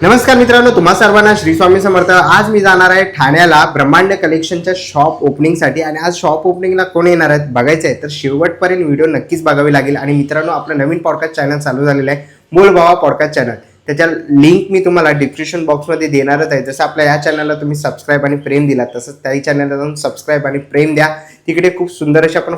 नमस्कार मित्रांनो, तुम्हा सर्वांना श्री स्वामी समर्थ. आज मी जाणार आहे ठाण्याला ब्रह्मांड कलेक्शनच्या शॉप ओपनिंगसाठी. आणि आज शॉप ओपनिंगला कोण येणार आहेत बघायचं आहे तर शेवटपर्यंत व्हिडिओ नक्कीच बघावी लागेल. आणि मित्रांनो, आपलं नवीन पॉडकास्ट चॅनल चालू झालेलं आहे, मोल भावा पॉडकास्ट चॅनल. त्याच्या लिंक मी तुम्हाला डिस्क्रिप्शन बॉक्समध्ये देणारच आहे. जसं आपल्या या चॅनलला तुम्ही सबस्क्राईब आणि प्रेम दिला, तसंच त्याही चॅनलला जाऊन सबस्क्राईब आणि प्रेम द्या. तिकडे खूप सुंदर असे आपण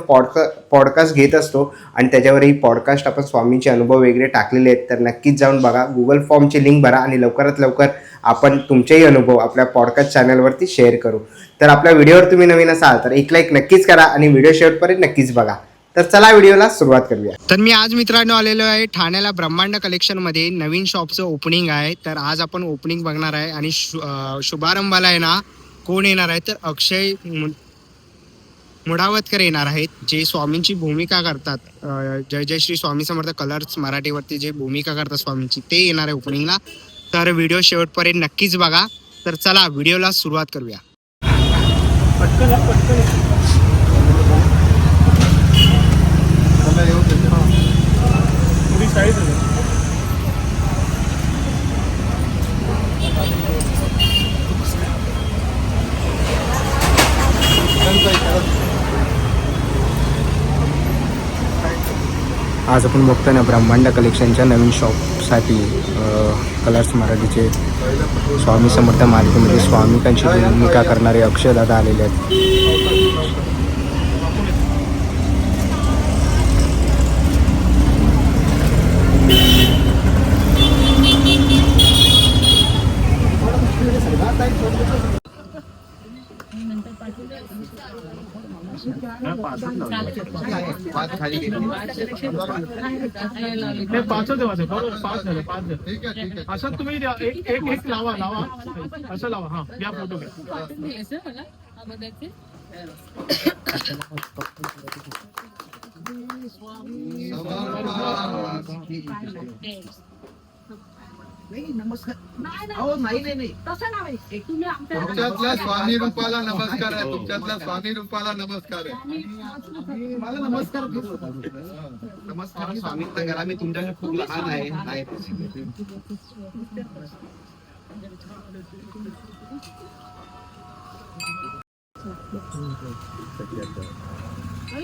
पॉडकास्ट घेत असतो आणि त्याच्यावरही पॉडकास्ट आपण स्वामींचे अनुभव वगैरे टाकलेले आहेत. तर नक्कीच जाऊन बघा, गुगल फॉर्मची लिंक भरा आणि लवकरात लवकर आपण तुमचेही अनुभव आपल्या पॉडकास्ट चॅनलवरती शेअर करू. तर आपल्या व्हिडिओवर तुम्ही नवीन असाल तर एक लाईक नक्कीच करा आणि व्हिडिओ शेवटपर्यंत नक्कीच बघा. तर चला व्हिडिओला सुरुवात करूया. तर मी आज मित्रांनो आलेलो आहे ठाण्याला ब्रह्मांड कलेक्शनमध्ये. नवीन शॉपचं ओपनिंग आहे. तर आज आपण ओपनिंग बघणार आहे आणि शुभारंभाला आहे ना कोण येणार आहे तर अक्षय मुडावतकर येणार आहेत, जे स्वामींची भूमिका करतात. जय जय श्री स्वामी समर्थ कलर्स मराठीवरती जे भूमिका करतात स्वामींची, ते येणार आहे ओपनिंगला. तर व्हिडिओ शेवटपर्यंत नक्कीच बघा. तर चला व्हिडिओला सुरुवात करूया. आज आपण बघतोय ना ब्रह्मांड कलेक्शनच्या नवीन शॉपसाठी कलर्स मराठीचे स्वामी समर्थ मालिकेमध्ये स्वामिकांची भूमिका करणारे अक्षयदादा आलेले आहेत. असं तुम्ही एक लावा असं लावा. हा या फोटो नमस्कार. नाही तसं नाही. तुमच्यातल्या स्वामी रूपाला नमस्कार आहे. तुमच्यातल्या स्वामी रूपाला नमस्कार आहे. मला नमस्कार. नमस्कार स्वामींचा घरा. मी तुमच्याकडे खूप लहान आहे.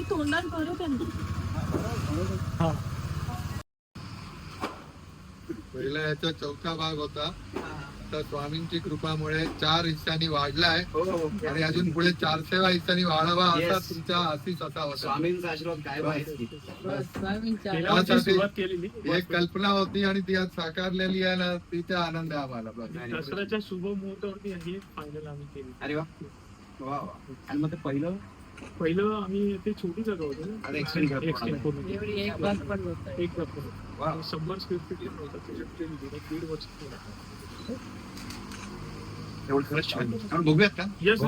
तोंडात करू पहिला याचा चौथा भाग होता, तर स्वामींची कृपामुळे 4 हिस्सांनी वाढलाय आणि अजून पुढे 400 हिस्सांनी वाढावा असा तुमचा आशीष असावा. स्वामींचा आशीर्वाद काय त्यासाठी एक कल्पना होती आणि ती आज साकारलेली आहे ना, तिचा आनंद आहे आम्हाला. दसऱ्याच्या शुभ मुहूर्तावरती ही फायनल आम्ही केली. अरे वा वा. आणि मग ते पहिलं आम्ही ते छोटी जागा होती ना, आता extend करतो. एक 100 स्क्वेअर फीट होतं. त्याच्यात 1.5 वर्ष एवढं खरंच छान. आपण बघूयात का? येस. हो.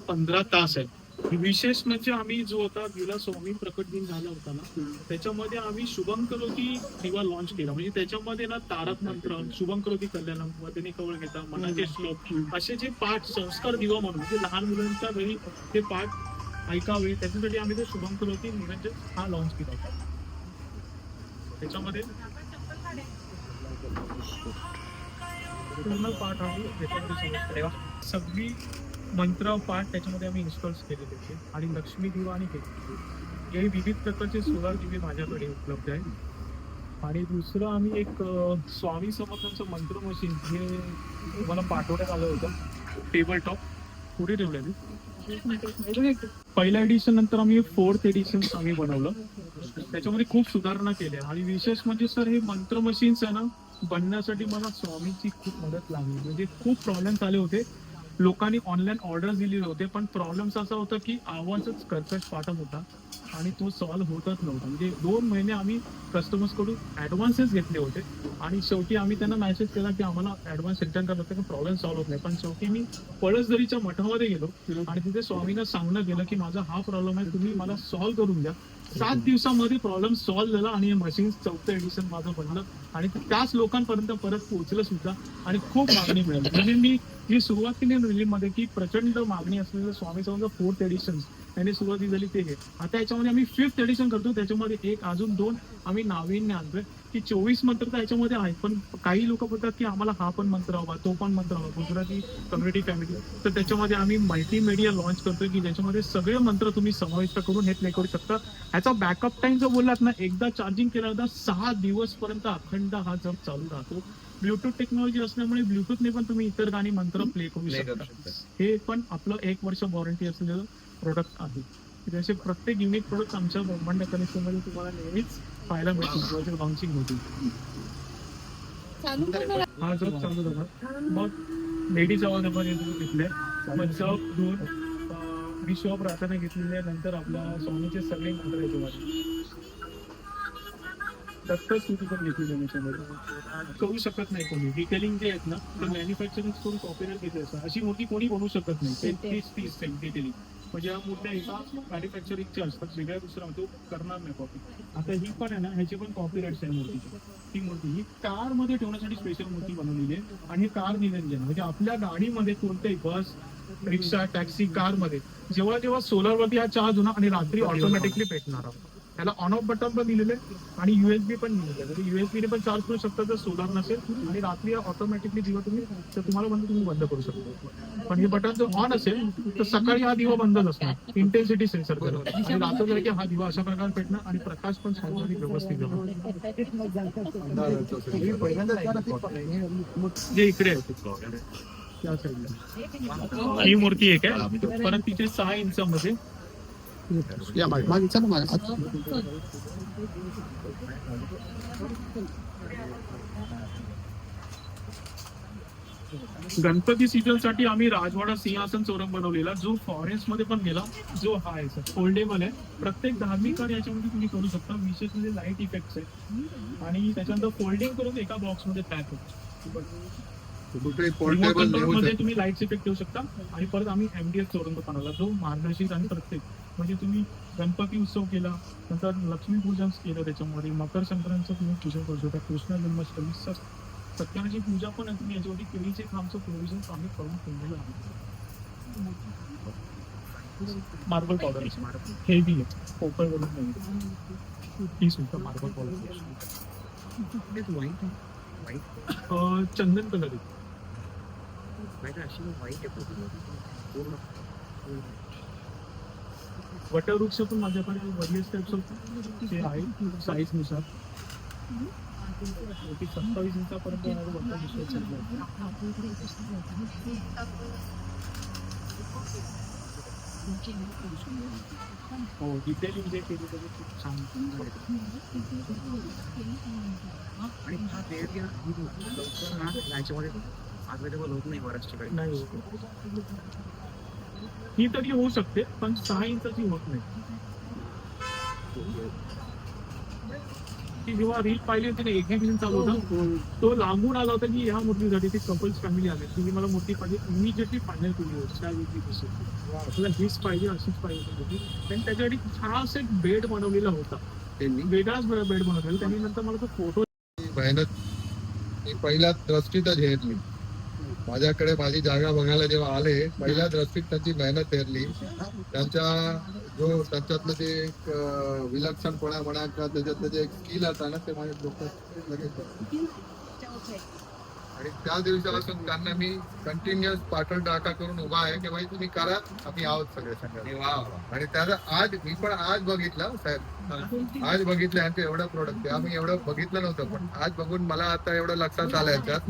15 तास आहे. विशेष म्हणजे आम्ही जो होता गेला स्वामी प्रकट दिन झाला होता ना, त्याच्यामध्ये आम्ही शुभम करोती दिवा लॉन्च केला. म्हणजे त्याच्यामध्ये ना तारक मंत्र, शुभम करोती कल्याणम, वदने कवळ घेता, मनाचे श्लोक, असे जे पाठ संस्कार दिवा म्हणून म्हणजे लहान मुलांच्या घरी ते पाठ ऐकावे, त्याच्यासाठी आम्ही ते शुभम करोती निरंजन हा लॉन्च केला होता. त्याच्यामध्ये पूर्ण पाठ आहे. त्याच्यामध्ये सगळी मंत्र पाठ त्याच्यामध्ये आम्ही इन्स्टॉल केलेले होते. आणि लक्ष्मी दिवा आणि हे विविध प्रकारचे सोलार दिवे माझ्याकडे उपलब्ध आहे. आणि दुसरं आम्ही एक स्वामी समर्थांचं मंत्र मशीन हे मला पाठवण्यात आलं होतं. टेबल टॉप पुढे ठेवलेली. पहिल्या एडिशन नंतर आम्ही 4th एडिशन आम्ही बनवलं. त्याच्यामध्ये खूप सुधारणा केल्या. आणि विशेष म्हणजे सर, हे मंत्र मशीन्स आहे ना बनण्यासाठी मला स्वामींची खूप मदत लागली. म्हणजे खूप प्रॉब्लेम्स आले होते. लोकांनी ऑनलाईन ऑर्डर्स दिलेले होते, पण प्रॉब्लेम्स असा होता की आवाजच कर्कश पाठत होता आणि तो सॉल्व्ह होतच नव्हता. म्हणजे 2 महिने आम्ही कस्टमर्सकडून ॲडव्हान्सेस घेतले होते आणि शेवटी आम्ही त्यांना मेसेज केला की आम्हाला ॲडव्हान्स रिटर्न करत होते, प्रॉब्लेम सॉल्व्ह होत नाही. पण शेवटी मी पळसदरीच्या मठामध्ये गेलो आणि तिथे स्वामींना सांगणं गेलं की माझा हा प्रॉब्लेम आहे, तुम्ही मला सॉल्व्ह करून द्या. 7 दिवसामध्ये प्रॉब्लेम सॉल्व्ह झाला आणि हे मशीन 4th एडिशन माझं बनलं आणि त्याच लोकांपर्यंत परत पोहोचलं सुद्धा आणि खूप मागणी मिळाली. म्हणजे मी जी सुरुवात केली रिलीजमध्ये की प्रचंड मागणी असलेलं स्वामी समर्थ 4th एडिशन त्याने सुरुवाती झाली ते हे. आता याच्यामध्ये आम्ही 5th एडिशन करतो, त्याच्यामध्ये एक अजून 2 आम्ही नाविन्य आणतोय की 24 मंत्र तर याच्यामध्ये आहेत, पण काही लोक बोलतात की आम्हाला हा पण मंत्र हवा, तो पण मंत्र हवा, गुजराती कम्युनिटी फॅमिली, तर त्याच्यामध्ये आम्ही मल्टीमीडिया लॉन्च करतोय की ज्याच्यामध्ये सगळे मंत्र तुम्ही समाविष्ट करून हे प्ले करू शकता. ह्याचा बॅकअप टाइम जो बोललात ना, एकदा चार्जिंग केल्यानंतर 6 दिवस पर्यंत अखंड हा जप चालू राहतो. ब्लूटूथ टेक्नॉलॉजी असल्यामुळे ब्लूटूथने पण तुम्ही इतर गाणी मंत्र प्ले करू शकता. हे पण आपलं 1 वर्ष वॉरंटी असलेलं प्रोडक्ट आहे. जसे प्रत्येक युनिक प्रोडक्ट आमच्या ब्रह्मांड कलेक्शन मध्ये तुम्हाला नेहमीच पाहायला मिळतील. लॉन्चिंग होती हा जप चालू झाला. मग लेडीज आवाज आपण घेतले, मग जप दूर विश्व प्रार्थना घेतलेली आहे. नंतर आपल्या स्वामीचे सगळे मंत्र याच्यामध्ये दत्तस्तुती पण घेतली त्याच्यामध्ये. करू शकत नाही कोणी. डिटेलिंग जे आहेत ना, ते मॅन्युफॅक्चरिंग करून कॉपीराइट घेतले असतात. अशी मूर्ती कोणी बनवू शकत नाही. 30 डिटेलिंग म्हणजे या मूर्त्या एका मॅन्युफॅक्चरिंगच्या असतात, वेगळ्या दुसरा तो करणार नाही कॉपी. आता ही पण आहे ना, ह्याची पण कॉपीराइट्स आहे मूर्तीची. ही मूर्ती ही कार मध्ये ठेवण्यासाठी स्पेशल मूर्ती बनवलेली आहे. आणि कार निरंजन म्हणजे आपल्या गाडीमध्ये कोणत्याही बस, रिक्षा, टॅक्सी, कार मध्ये जेव्हा सोलर वरती हा चार्ज होणार आणि रात्री ऑटोमॅटिकली पेटणार. त्याला ऑन ऑफ बटन पण दिलेले आणि USB पण दिलेले आहे. म्हणजे USB ने पण चार्ज करू शकता जर सोलर नसेल, आणि रात्री ऑटोमॅटिकली दिवा तुम्ही तर तुम्हाला बंद तुम्ही बंद करू शकता. पण हे बटन जर ऑन असेल तर सकाळी हा दिवा बंदच असणार, इंटेन्सिटी सेन्सर करून. आणि रात्र झाली की हा दिवा अशा प्रकारे पेटणार आणि प्रकाश पण सावधानी व्यवस्थित होणार. जे इकडे आहे त्या साईडला ही मूर्ती एक आहे. परत तिथे 6 इंचामध्ये गणपती सीझन साठी आम्ही राजवाडा सिंहासन चौरंग बनवलेला, जो फॉरेस्ट मध्ये पण गेला. जो हा आहे सर फोल्डेबल आहे. प्रत्येक धार्मिक कार्य याच्यामध्ये तुम्ही करू शकता. विशेष म्हणजे लाईट इफेक्ट्स आहे आणि त्याच्यानंतर फोल्डिंग करून एका बॉक्स मध्ये पॅक होतो. मध्ये तुम्ही लाईट इफेक्ट ठेवू शकता. आणि परत आम्ही MDF चौरंग बनवला, जो मार्गशीर्ष आणि प्रत्येक म्हणजे तुम्ही गणपती उत्सव केला, नंतर लक्ष्मीपूजन केलं, त्याच्यामध्ये मकर संक्रांतीचं तुम्ही पूजन करू शकता, कृष्ण जन्माष्टमी, सत्याची पूजा पण तुम्ही याच्यावरती केळीचे खांबचं प्रोव्हिजन आम्ही करून ठेवलेलं आहे. मार्बल पावडर हेवी आहे, पोकळ वरून नाही, ही सुद्धा मार्बल पावडर. चंदन कलर आहे. वटवृक्ष पण माझ्याकडे व्हेरियस टाइप्स ते आहे साईज नुसार. 27 इंचापर्यंत वटवृक्ष हो डिटेलिंग जे केली त्याची खूप छान. आणि हा एरिया याच्यामध्ये अवेलेबल होत नाही बऱ्याच नाही. ही तरी होऊ शकते पण 6 इंचाची होत नाही. ती जेव्हा रील पाहिली होती ना, एक्झिबिशन चालू होता, तो लांबून आला होता की ह्या मूर्तीसाठी ती कपल्स फॅमिली आली, तुम्ही मला मूर्ती पाहिजे, इमिजिएटली फायनल केली होती. आपल्याला हीच पाहिजे, अशीच पाहिजे होती. आणि त्याच्यासाठी खास एक बेड बनवलेला होता, वेगळाच बेड बनवलेला त्यांनी. नंतर मला तो फोटो मेहनत पहिल्या दृष्टीतच हेरली. माझ्याकडे माझी जागा बघायला जेव्हा आले, पहिल्या दृष्टीत त्यांची मेहनत हेरली. त्यांच्यातलं ते एक विलक्षणपणा म्हणा किंवा त्याच्यातलं जे एक स्किल असतं ना, ते माझ्या डोक्यात लगेच. आणि त्या दिवसापासून त्यांना मी कंटिन्युअस पाठण टाका करून उभा आहे की भाई तुम्ही करा, आम्ही आहोत सगळे सगळे. आणि त्याचा आज मी पण आज बघितलं साहेब, आज बघितलं यांचं एवढं प्रोडक्ट आहे. आम्ही एवढं बघितलं नव्हतं, पण आज बघून मला आता एवढं लक्षात आलं याच्यात.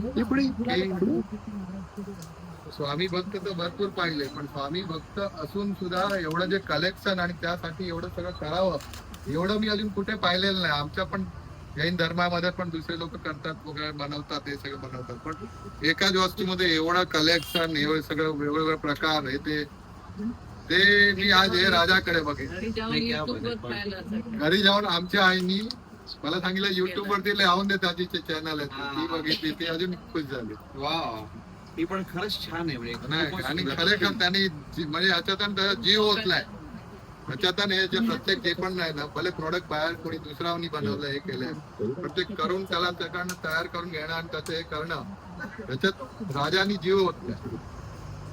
स्वामी भक्त तर भरपूर पाहिले, पण स्वामी भक्त असून सुद्धा एवढं जे कलेक्शन आणि त्यासाठी एवढं सगळं करावं, एवढं मी अजून कुठे पाहिलेलं नाही. आमच्या पण जैन धर्मामध्ये पण दुसरे लोक करतात वगैरे, बनवतात, हे सगळं बनवतात, पण एकाच वस्तूमध्ये एवढं कलेक्शन, एवढं सगळं वेगवेगळे प्रकार हे ते मी आज हे राजाकडे बघितलं. घरी जाऊन आमच्या आईनी मला सांगितलं युट्यूब वरती लावून दे, त्याची चॅनल आहे, ती बघितली, ती अजून खुश झाली. वा, ती पण खरंच छान आहे. नाही, आणि खरेखर त्यांनी म्हणजे याच्यातून जीव ओतलाय. त्याच्यातून हे जे प्रत्येक जे पण नाही ना, भले प्रोडक्ट बाहेर कोणी दुसऱ्यानी बनवलं, हे केलंय, प्रत्येक करून त्याला त्याकडनं तयार करून घेणं आणि त्याचं हे करणं, त्याच्यात राजानी जीव ओतलाय.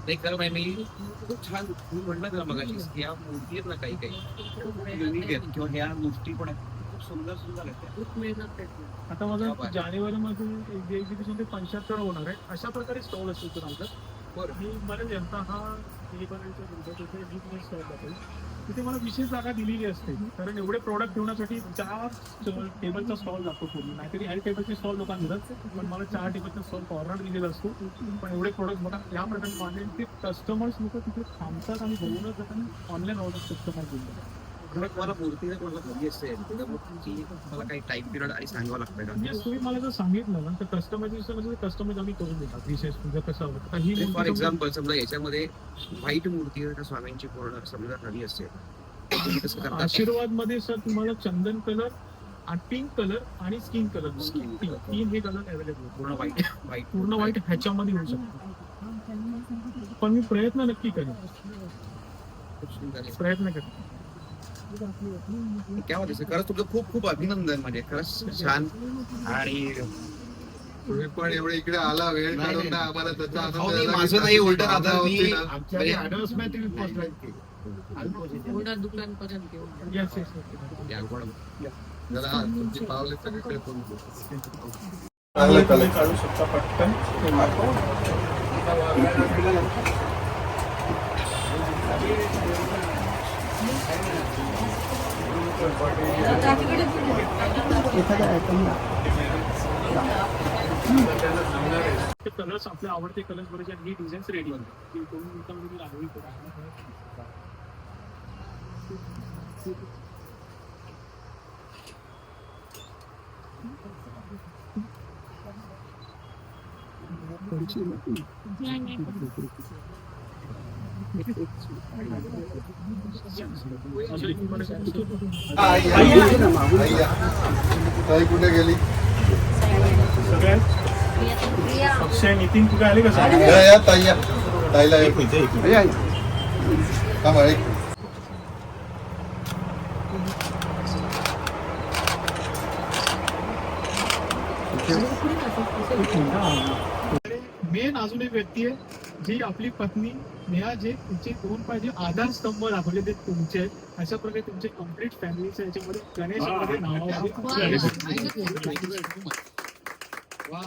ते खरं माहिती मी खूप छान तुम्ही म्हटलं ना मगाशी या मूर्ती आहेत ना काही काही युनिक आहेत किंवा ह्या गोष्टी पण आहेत खूप सुंदर सुंदर आहेत. आता माझं जानेवारीमध्ये एक्झिबिशन ते 75 होणार आहे. अशा प्रकारे स्टॉल असतो तर आमचा. बरं. मी मला जनता हा स्टॉल दाखवेल. तिथे मला विशेष जागा दिलेली असते कारण एवढे प्रोडक्ट ठेवण्यासाठी 4 टेबलचा स्टॉल लागतो पूर्ण. नाहीतरी 8 टेबलचे स्टॉल लोकांना देतात पण मला 4 टेबलचा स्टॉल कॉर्नर दिलेला असतो. पण एवढे प्रोडक्ट बघा या प्रकारे माझे ते कस्टमर्स लोक तिथे थांबतात आणि बघूनच जातात ऑनलाईन ऑर्डर कस्टमर दिले. खरं मला मूर्ती जर कोणाला हवी असेल तर मग ती मला काही टाईम पिरियड आणि सांगावं लागतं का? म्हणजे तुम्ही मला जर सांगितलं ना तर कस्टमायझेशन कस्टमाइज आम्ही करून देतात. विशेष म्हणजे कसं हवं आता ही फॉर मूर्ती एक्झाम्पल समजा याच्यामध्ये व्हाईट मूर्ती जर स्वामींची पूर्ण समजा हवी असेल तर तुम्ही कसं करता? आशीर्वाद मध्ये सर तुम्हाला चंदन कलर आणि पिंक कलर आणि स्किन कलर तीन हे कलर अवेलेबल पूर्ण व्हाईट व्हाईट पूर्ण व्हाईट ह्याच्यामध्ये होऊ शकतो. पण मी प्रयत्न नक्की करेन. खूप सुंदर आहे. प्रयत्न करेन. काय वाटतं खरंच तुमचं खूप खूप अभिनंदन म्हणजे खरंच छान. आणि तुम्ही पण एवढे इकडे आला वेळ नाही, काढून ना नाही. आम्हाला त्याचा आनंद अहो, झाला. माझं नाही उलटं भावना आता होती मी ना. Yes, yes, yes. या गोड- जरा तुमची पावले सगळीकडे पोहोचू. तुम्ही काढू शकता पटकन. ते कलर्स आपले आवडते कलर्स बरोबर ही डिझाईन्स रेडी आहे. ती करून तुम्ही रांगोळी करा. ताई कुठे गेली? अक्षय नितीन कुठे आले का या ताई या. ताईला एक थांबा, एक मेन अजून एक व्यक्ती आहे जी आपली पत्नी नेहा जे तुमचे 2 पाहिजे आधारस्तंभ दाखवले ते तुमचे आहेत. अशा प्रकारे तुमचे कम्प्लीट फॅमिलीचे याच्यामध्ये गणेशामध्ये वा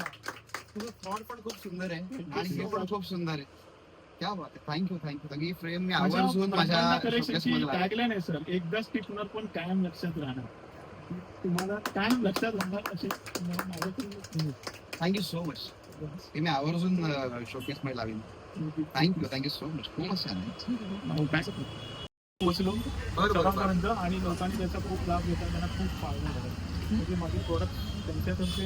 तुझं थॉट पण खूप सुंदर आहे आणि हे पण खूप सुंदर आहे. क्या बात आहे. थँक्यू ही फ्रेम मी आवर्जून माझ्या कलेक्शनची showcase मध्ये लावेन. टॅगलाईन आहे सर एकदाच टिकणार पण कायम लक्षात राहणार. तुम्हाला कायम लक्षात राहणार असे थँक्यू सो मच. ते मी आवर्जून शोकेस मध्ये लावेन. Thank you so much. खूपच छान आहे. पोहोचलो बरं. सर्वांपर्यंत आणि लोकांनी त्याचा खूप लाभ घेतला. त्यांना खूप फायदा झाला. म्हणजे माझे प्रोडक्ट त्यांचे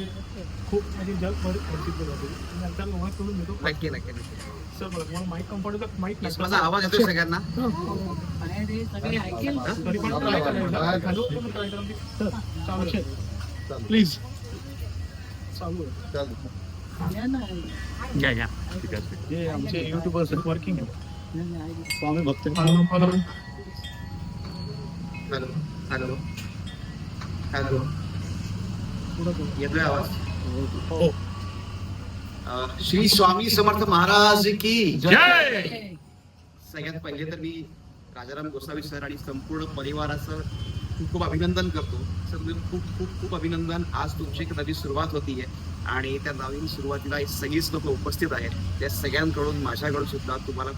खूप म्हणजे जगभर प्रसिद्ध झाले. नंतर ओळख करून घेतो नक्की सर. बघा तुम्हाला माईक कम्फर्टेबल माईक माझा आवाज येतोय सगळ्यांना? तरी पण ट्राय करायला हॅलो तुम्ही ट्राय करा सर. चालू प्लीज चालू आहे. चालू. हे आमचे युट्यूबर्स वर्किंग स्वामी भक्त. हॅलो येतोय आवाज? हो. श्री स्वामी समर्थ महाराज की जय. सगळ्यात पहिले तर मी राजाराम गोसावी सर आणि संपूर्ण परिवाराचं खूप अभिनंदन करतो. सर खूप अभिनंदन. आज तुमची एक नवी सुरुवात होतीये आणि त्या नवीन सुरुवातीला हे सगळीच लोक उपस्थित आहेत. त्या सगळ्यांकडून माझ्याकडून सुद्धा तुम्हाला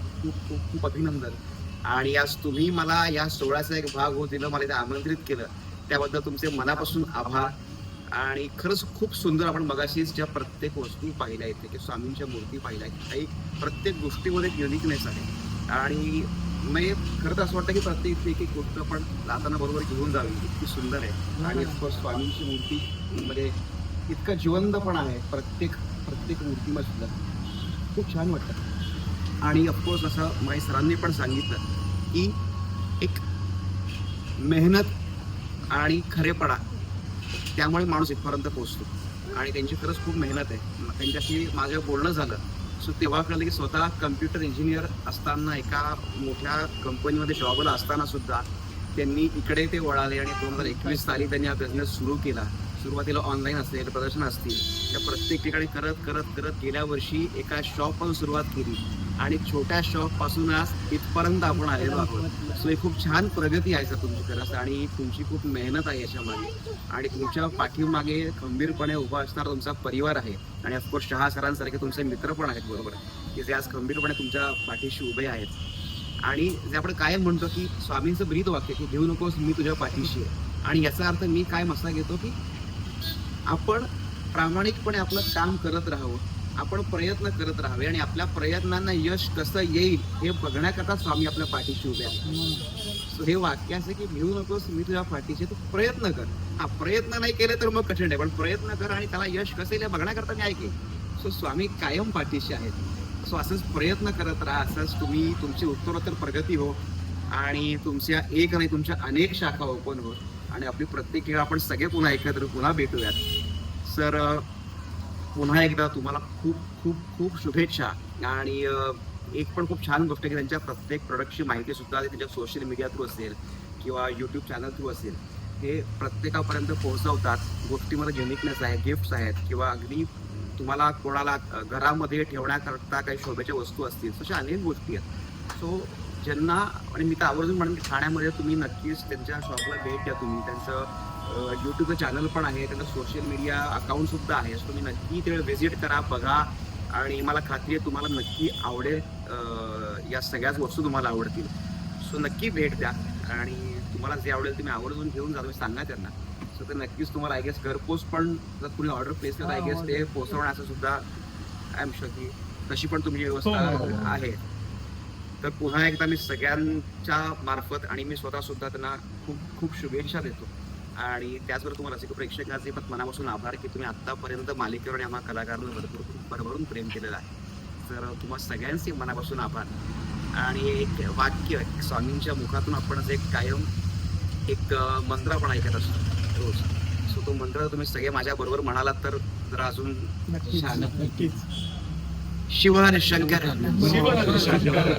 खूप अभिनंदन. आणि आज तुम्ही मला या सोहळ्याचा एक भाग होऊ दिलं, मला इथे आमंत्रित केलं त्याबद्दल तुमचे मनापासून आभार. आणि खरंच खूप सुंदर आपण मगाशीच ज्या प्रत्येक वस्तू पाहिल्या आहेत की स्वामींच्या मूर्ती पाहिल्या आहेत काही प्रत्येक गोष्टीमध्ये एक युनिकनेस आहे. आणि मी खरं तर असं वाटतं की प्रत्येक एक गोष्ट आपण जाताना बरोबर घेऊन जावी. इतकी सुंदर आहे. आणि ऑफकोर्स स्वामींची मूर्ती मध्ये इतकं जिवंतपण आहे प्रत्येक मूर्तीमध्ये सुद्धा खूप छान वाटतं. आणि ऑफकोर्स असं माझ्या सरांनी पण सांगितलं की एक मेहनत आणि खरेपणा त्यामुळे माणूस इथपर्यंत पोहोचतो. आणि त्यांची खरंच खूप मेहनत आहे. त्यांच्याशी माझं बोलणं झालं सो तेव्हा कळलं की स्वतः कम्प्युटर इंजिनियर असताना एका मोठ्या कंपनीमध्ये जॉबला असताना सुद्धा त्यांनी इकडे ते वळाले आणि 2021 साली त्यांनी हा बिझनेस सुरू केला. सुरुवातीला ऑनलाईन असेल, प्रदर्शन असतील, त्या प्रत्येक ठिकाणी करत गेल्या वर्षी एका शॉप पण सुरुवात केली आणि छोट्या शॉप पासून आज इथपर्यंत आपण आलेलो आहोत. सो ही खूप छान प्रगती आहे सर तुमची खरंच, आणि तुमची खूप मेहनत आहे याच्यामागे, आणि तुमच्या पाठीमागे खंबीरपणे उभा असणारा तुमचा परिवार आहे, आणि ऑफकोर्स शहा सरांसारखे तुमचे मित्र पण आहेत बरोबर, की जे आज खंबीरपणे तुमच्या पाठीशी उभे आहेत. आणि जे आपण कायम म्हणतो की स्वामींचं ब्रीद वाक्य की घेऊ नकोस मी तुझ्या पाठीशी आहे, आणि याचा अर्थ मी काय मसा घेतो की आपण प्रामाणिकपणे आपलं काम करत राहावं, आपण प्रयत्न करत राहावे, आणि आपल्या प्रयत्नांना यश कसं येईल हे बघण्याकरता स्वामी आपल्या पाठीशी उभे आहेत. सो हे वाक्य असं की घेऊ नकोस मी तुझ्या पाठीशी, तू प्रयत्न कर. हा, प्रयत्न नाही केले तर मग कठीण आहे, पण प्रयत्न कर आणि त्याला यश कसं येईल हे बघण्याकरता मी ऐकेन. सो स्वामी कायम पाठीशी आहेत. सो असंच प्रयत्न करत राहा, असंच तुम्ही तुमची उत्तरोत्तर प्रगती हो, आणि तुमच्या एक नाही तुमच्या अनेक शाखा ओपन हो, आणि आपली प्रत्येक वेळ आपण सगळे पुन्हा एकत्र पुन्हा भेटूयात. सर पुन्हा एकदा तुम्हाला खूप खूप खूप शुभेच्छा. आणि एक पण खूप छान गोष्ट की त्यांच्या प्रत्येक प्रोडक्टची माहिती सुद्धा त्यांच्या सोशल मीडिया थ्रू असेल किंवा यूट्यूब चॅनल थ्रू असेल हे प्रत्येकापर्यंत पोहोचवतात. गोष्टीमध्ये युनिकनेस आहे, गिफ्ट्स आहेत, किंवा अगदी तुम्हाला कोणाला घरामध्ये ठेवण्याकरता काही शोभेच्या वस्तू असतील, तशा अनेक गोष्टी आहेत. सो ज्यांना, आणि मी तर आवर्जून म्हणेन की ठाण्यामध्ये तुम्ही नक्कीच त्यांच्या शॉपला भेट द्या. तुम्ही त्यांचं यूट्यूबचं चॅनल पण आहे, त्यांचं सोशल मीडिया अकाउंट सुद्धा आहे. सो तुम्ही नक्की ते व्हिजिट करा, बघा, आणि मला खात्री आहे तुम्हाला नक्की आवडेल. या सगळ्याच वस्तू तुम्हाला आवडतील. सो नक्की भेट द्या, आणि तुम्हाला जे आवडेल तुम्ही आवर्जून घेऊन जा, तुम्ही सांगा त्यांना. सो ते नक्कीच तुम्हाला आय गेस घरपोच पण जर कुणी ऑर्डर प्लेस करत आय गेस ते पोहोचवण्याचं सुद्धा आय एम शुअर की तशी पण तुमची व्यवस्था आहे. तर पुन्हा एकदा मी सगळ्यांच्या मार्फत आणि मी स्वतः सुद्धा त्यांना खूप खूप शुभेच्छा देतो. आणि त्याचबरोबर तुम्हाला रसिक प्रेक्षकांचे पण मनापासून आभार की तुम्ही आत्तापर्यंत मालिकेवर आणि आम्हा कलाकारांना भरभरून प्रेम केलेलं आहे. तर तुम्हाला सगळ्यांचे मनापासून आभार. आणि एक वाक्य स्वामींच्या मुखातून आपण एक कायम एक मंत्र पण ऐकत असतो रोज. सो तो मंत्र तुम्ही सगळे माझ्या बरोबर म्हणालात तर जरा अजून छान. शिव शंकर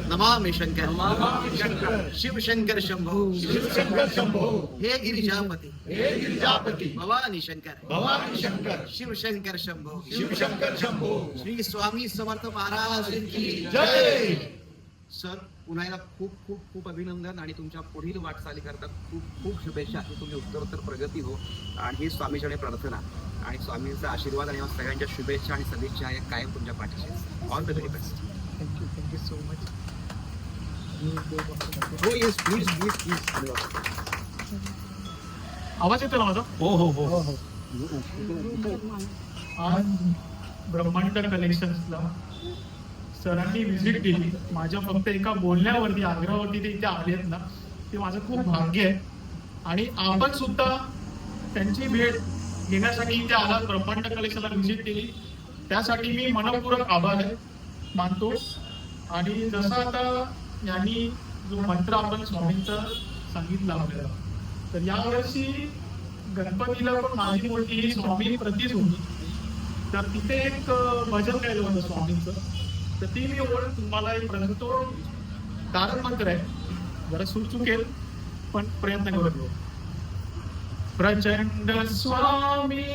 नमामि शंकर शिव शंकर शंभो हे गिरिजापती भवानी शंकर शिव शंकर शंभो श्री स्वामी समर्थ महाराज की जय. सर पुन्हा एकदा खूप खूप खूप अभिनंदन, आणि तुमच्या पुढील वाटचाली करता खूप खूप शुभेच्छा की तुम्ही उत्तरोत्तर प्रगती हो, आणि ही स्वामीकडे प्रार्थना आणि स्वामींचा आशीर्वाद आणि सगळ्यांच्या शुभेच्छा आणि सदिच्छा आहे कायम तुमच्या पाठीशी. All the very best. Thank you so much. हो येस प्लीज प्लीज प्लीज. आवाज येतो ना माझा? हो. आज ब्रह्मांड कलेक्शन्सला सरांनी व्हिजिट दिली. माझ्या फक्त एका बोलण्यावरती आग्रहावरती ते इथे आलेत ना, ते माझं खूप भाग्य आहे. आणि आपण सुद्धा त्यांची भेट घेण्यासाठी इथे आलात, ब्रह्मांड कलेक्शनला व्हिजिट दिली, त्यासाठी मी मनपूर्वक आभार मानतो. आणि जसं आता यांनी जो मंत्र आपण स्वामींचा सांगितला आपल्याला, तर यावर्षी गणपतीला पण माझी मूर्ती ही स्वामी प्रतीच होती. तर तिथे एक भजन गायलं होतं स्वामींचं, तर ती मी ओळख तुम्हाला एक प्रश्न तारक मंत्र आहे, जरा चुकेल पण प्रयत्न करतो. प्रचंड स्वामी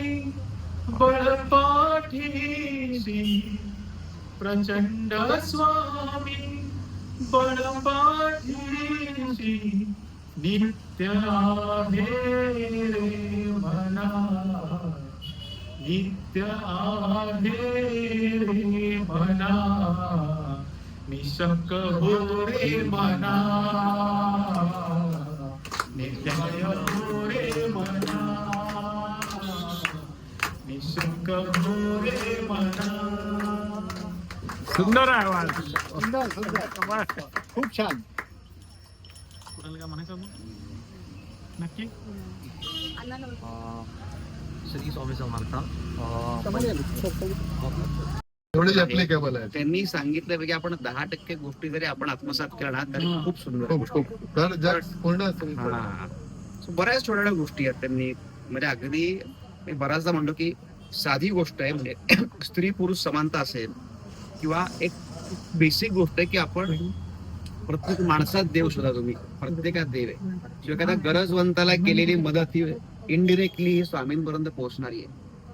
बळपाठीशी, प्रचंड स्वामी बळपाठीशी, नित्य आहे रे मना, नित्य आहे रे मना, निशंक हो रे मना, नित्य हो रे मना, निशंक हो रे मना. सुंदर आहे आवाज, खूप छान. कुणाला काय म्हणायचं मग? नक्की श्री स्वामी समर्थ. एवढे ऍप्लिकेबल आहे. त्यांनी सांगितलं की आपण 10% गोष्टी जरी आपण आत्मसात करणार तर खूप सुंदर खूप खूप तर जग पूर्ण असेल. हा. So, बऱ्याच छोट्या गोष्टी आहेत त्यांनी, म्हणजे अगदी मी बऱ्याचदा म्हणतो की साधी गोष्ट आहे, म्हणजे स्त्री पुरुष समानता असेल, किंवा एक बेसिक गोष्ट आहे की आपण प्रत्येक माणसात देव शोधा. तुम्ही प्रत्येकात देव आहे. शिवाय एखाद्या गरजवंताला केलेली मदत ही इनडिरेक्टली स्वामींपर्यंत पोहोचणारी आहे.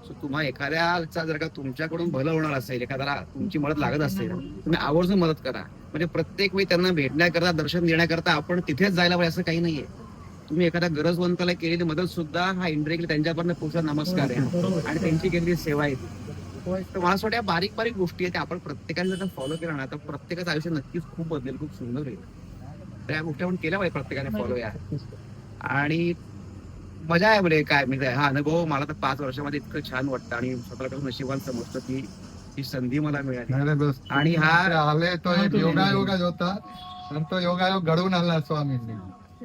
सो तुम्हा एखाद्याचा जर का तुमच्याकडून भलं होणार असेल, एखाद्याला तुमची मदत लागत असेल, तुम्ही आवर्जून मदत करा. म्हणजे प्रत्येक वेळी त्यांना भेटण्याकरता, दर्शन देण्याकरता आपण तिथेच जायला पाहिजे असं काही नाहीये. तुम्ही एखाद्या गरजवंताला केलेली मदत सुद्धा हा इनडायरेक्टली त्यांच्यापर्यंत पोहोचला नमस्कार आहे आणि त्यांची केलेली सेवा आहे. तर मला असं वाटतं या बारीक बारीक गोष्टी आहेत त्या आपण प्रत्येकाने जर फॉलो केल्या ना तर प्रत्येकाचं आयुष्य नक्कीच खूप बदलेल, खूप सुंदर होईल. तर या गोष्टी आपण केल्या पाहिजे प्रत्येकाने फॉलो या. आणि मजा आहे म्हणजे काय म्हणजे हा अनुभव मला तर 5 वर्षामध्ये इतकं छान वाटतं आणि स्वतःला नशिबान समजतं की ही संधी मला मिळाली. नाही रे बस. आणि हा आले तो एक योगायोगच होता आणि तो योगायोग घडवून आणला स्वामींनी.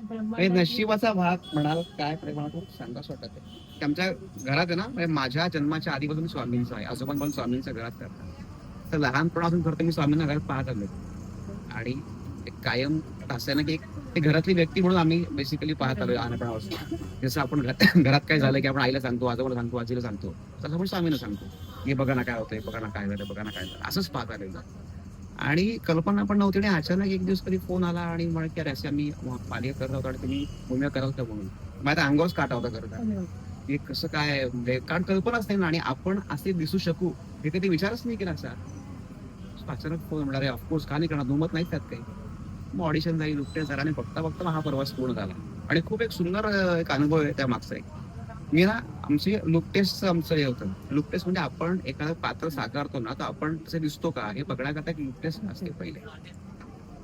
म्हणजे नशिबाचा भाग म्हणाल काय मला खूप सांगावंसं वाटत आहे की आमच्या घरात आहे ना, म्हणजे माझ्या जन्माच्या आधीपासून मी स्वामींचा आहे. आजोबा पण स्वामींच्या घरात करतात. तर लहानपणापासून करतो मी स्वामींना घरात पाहत आलो आणि एक कायम असं ना की एक घरातली व्यक्ती म्हणून आम्ही बेसिकली पाहत आलो लहानपणापासून. जसं आपण घरात काय झालं की आपण आईला सांगतो, आजोबाला सांगतो, आजीला सांगतो, तसं आपण स्वामींना सांगतो हे बघा ना काय होतंय, बघा ना काय झालं, बघा ना काय झालं, असंच पाहत आलेलं. आणि कल्पना पण नव्हती आणि अचानक एक दिवस कधी फोन आला आणि म्हणे की अरे असे आम्ही पालिका करत होतो आणि तुम्ही भूमिका करत होता म्हणून. माझ्या अंगावरच काटा होता करता हे कसं काय म्हणजे, कारण कल्पनाच नाही ना आणि आपण असे दिसू शकू हे कधी विचारच नाही केला असा. अचानक फोन म्हणणार आहे ऑफकोर्स का नाही करणार, दुमत नाही त्यात काही. मग ऑडिशन जाईल नुकते जरा आणि बघता बघता हा प्रवास पूर्ण झाला आणि खूप एक सुंदर एक अनुभव आहे त्या मागचा. एक मी ना आमचे लुक टेस्टचं आमचं हे होतं. लुक टेस्ट म्हणजे आपण एखादं पात्र साकारतो ना तर आपण तसे दिसतो का हे बघण्याकरता एक लुक टेस्ट असते पहिले.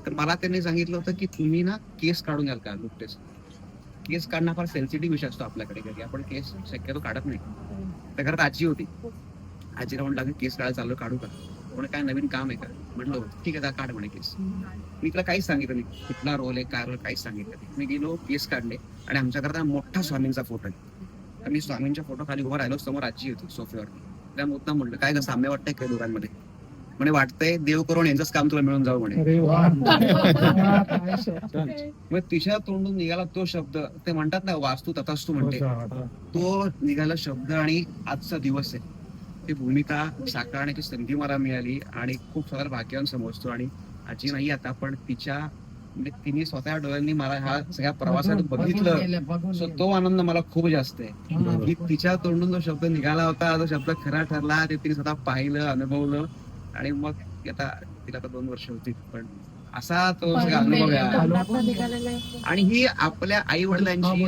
तर मला त्यांनी सांगितलं होतं की तुम्ही ना केस काढून याल का. लुक टेस्ट केस काढणं फार सेन्सिटिव्ह विषय असतो आपल्याकडे, घरी आपण केस शक्यतो काढत नाही. त्या घरात आजी होती, आजीला म्हणलं लागेल केस काढायला चालू, काढू का. म्हणे काय नवीन काम आहे का, म्हणलं ठीक आहे काढ म्हणे केस. मी तिला काहीच सांगितलं नाही कुठला रोल आहे काय रोल काहीच सांगितलं नाही. मी गेलो केस काढले आणि आमच्याकरता मोठा स्वामींचा फोटो आहे. तर मी स्वामींच्या फोटो खाली उभा राहिलो, समोर आजी होती सोफ्यावरती. त्या मुद्दा म्हणलं काय ग साम्य वाटतंय काय दोघांमध्ये. म्हणे वाटतंय देव करून यांचंच काम तुला मिळून जाऊ म्हणे. मग तिच्या तोंडून निघाला तो शब्द, ते म्हणतात ना वास्तू तथास्तू म्हणते, तो निघाला शब्द आणि आजचा दिवस आहे. ती भूमिका साकारण्याची संधी मला मिळाली आणि खूप स्वतःला भाग्यवान समजतो. आणि आजी नाही आता पण तिच्या म्हणजे तिने स्वतः डोळ्यांनी मला ह्या सगळ्या प्रवासात बघितलं. सो तो आनंद मला खूप जास्त आहे की तिच्या तोंडून जो शब्द निघाला होता तो शब्द खरा ठरला. ते तिने स्वतः पाहिलं, अनुभवलं आणि मग आता तिला आता 2 वर्ष होती पण असा तो सगळा अनुभव आहे. आणि ही आपल्या आई वडिलांची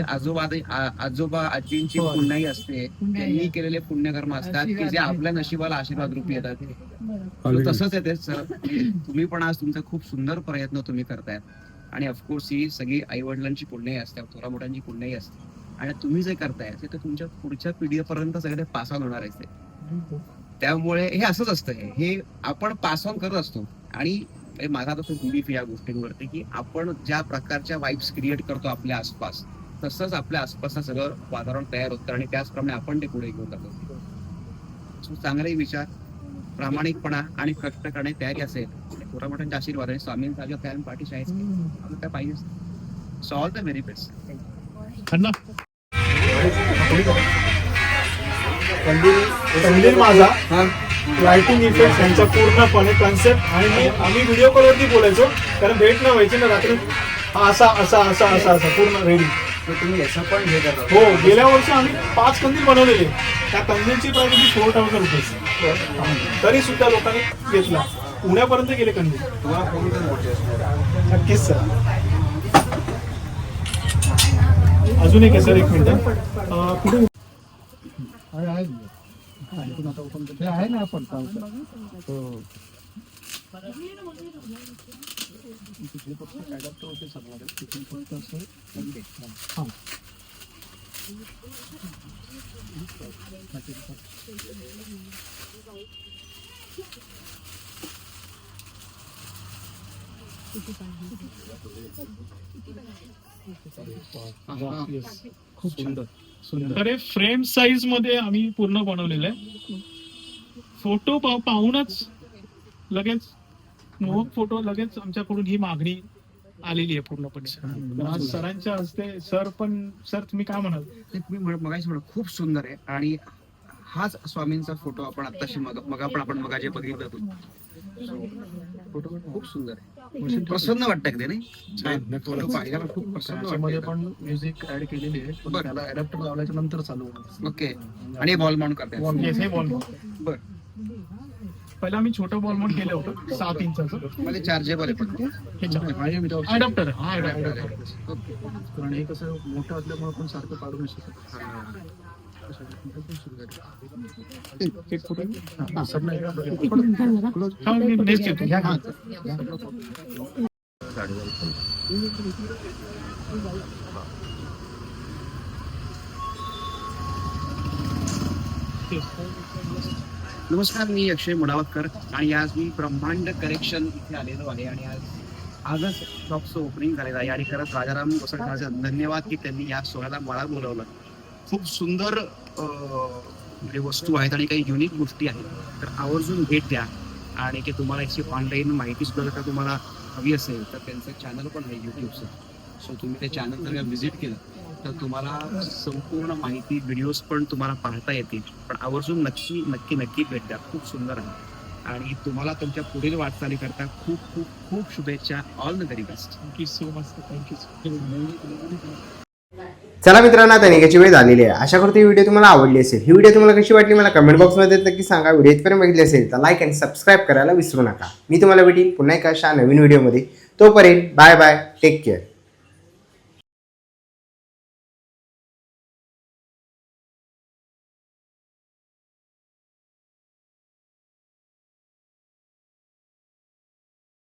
आजोबा आजींची पुण्याई असते, त्यांनी केलेले पुण्यकर्म असतात की जे आपल्या नशिबाला आशीर्वाद रूपी येतात. तसंच आहे ते सर. तुम्ही पण आज तुमचा खूप सुंदर प्रयत्न तुम्ही करतायत आणि ऑफकोर्स ही सगळी आई वडिलांची पुण्याई असते, थोरा मोठ्यांची पुण्याई असते. आणि तुम्ही जे करताय ते तुमच्या पुढच्या पिढीपर्यंत सगळे पास ऑन होणार आहे. त्यामुळे हे असंच असतं, हे आपण पास ऑन करत असतो. आणि माझा तर खूप बिलीफ या गोष्टींवरती की आपण ज्या प्रकारच्या वाईब्स क्रिएट करतो आपल्या आसपास तसंच आपल्या आसपासचं सगळं वातावरण तयार होतं आणि त्याचप्रमाणे आपण ते पुढे घेऊन जातो. चांगले विचार, प्रामाणिकपणा आणि कष्ट करणे तयारी असेल, थोडा मोठ्यांच्या आशीर्वाद आणि स्वामींचा जो कायम पाठीशी आहे काय पाहिजे. So all the very best. कंदील माझा लाइटिंग इफेक्ट यांचा पूर्णपणे कन्सेप्ट. आणि आम्ही व्हिडिओ कॉलवरती बोलायचो कारण भेट न व्हायची ना रात्री. असा असा असा असा असा पूर्ण रेडी. तुम्ही याचं पण हे करता. हो गेल्या वर्षी आम्ही 5 कंदील बनवलेले. त्या कंदीलची प्राइस होती 4000 रुपये. तरी सुद्धा लोकांनी घेतला. पुण्यापर्यंत गेले कंदील. नक्कीच सर. अजून एक आहे सर, 1 मिनिट. कुठे आहे ना आपण खूप सुंदर. तर हे फ्रेम साईज मध्ये आम्ही पूर्ण बनवलेलं आहे. फोटो पाहूनच लगेच फोटो लगेच आमच्याकडून ही मागणी आलेली आहे पूर्णपणे. आज सरांच्या हस्ते सर तुम्ही काय म्हणाल. तुम्ही मगाशी म्हणा खूप सुंदर आहे. आणि हाच स्वामींचा फोटो आपण आत्ताशी मग आपण मगाचे बघितलं फोटो खूप सुंदर आहे. प्रसन्न वाटतं का ते नाही? छान. थोडं पाहिल्याला खूप प्रसन्न त्याच्यामध्ये वाटतं. पण म्युझिक ऍड केलेली आहे पण बरं. त्याला अडॅप्टर लावल्याच्या नंतर चालू होणार. ओके. आणि बॉल माउंट करताय. Yes, हे बॉल बर. पहिला आम्ही छोटं बॉल माउंट केलं होतं 7 इंचाचं. म्हणजे चार्जेबल आहे पण. हे अडॅप्टर हा अडॅप्टर ओके. कारण हे कसं मोठं असल्यामुळे पण सारखं काढू नाही शकत. एक फोटो हा, सर नाही का? हा, मी next येतो. हा. नमस्कार, मी अक्षय मुडावतकर आणि आज मी ब्रह्मांड कलेक्शन इथे आलेलो आहे आणि आजच शॉपचं ओपनिंग झालेलं आहे आणि खरंच राजाराम गोसावीचा धन्यवाद की त्यांनी या सोहळ्याला मला बोलवलं. खूप सुंदर म्हणजे वस्तू आहेत आणि काही युनिक गोष्टी आहेत, तर आवर्जून भेट द्या. आणि की तुम्हाला याची ऑनलाईन माहिती सुद्धा जर का तुम्हाला हवी असेल तर त्यांचं चॅनल पण आहे यूट्यूबचं. सो तुम्ही ते चॅनल जर व्हिजिट केलं तर तुम्हाला संपूर्ण माहिती व्हिडिओज पण तुम्हाला पाहता येतील. पण आवर्जून नक्की नक्की नक्की भेट द्या, खूप सुंदर आहे. आणि तुम्हाला तुमच्या पुढील वाटचालीकरता खूप खूप खूप शुभेच्छा. All the very best. Thank you so much. Thank you. चला मित्रांनो, आता निघायची वेळ झालेली आहे. आशा करतो ही व्हिडिओ तुम्हाला आवडली असेल. ही व्हिडिओ तुम्हाला कशी वाटली मला कमेंट बॉक्समध्ये नक्की सांगा. व्हिडिओ इथपर्यंत बघितली असेल तर लाईक आणि सबस्क्राईब करायला विसरू नका. मी तुम्हाला भेटेन पुन्हा एका अशा नवीन व्हिडिओमध्ये. तोपर्यंत बाय बाय, टेक केअर.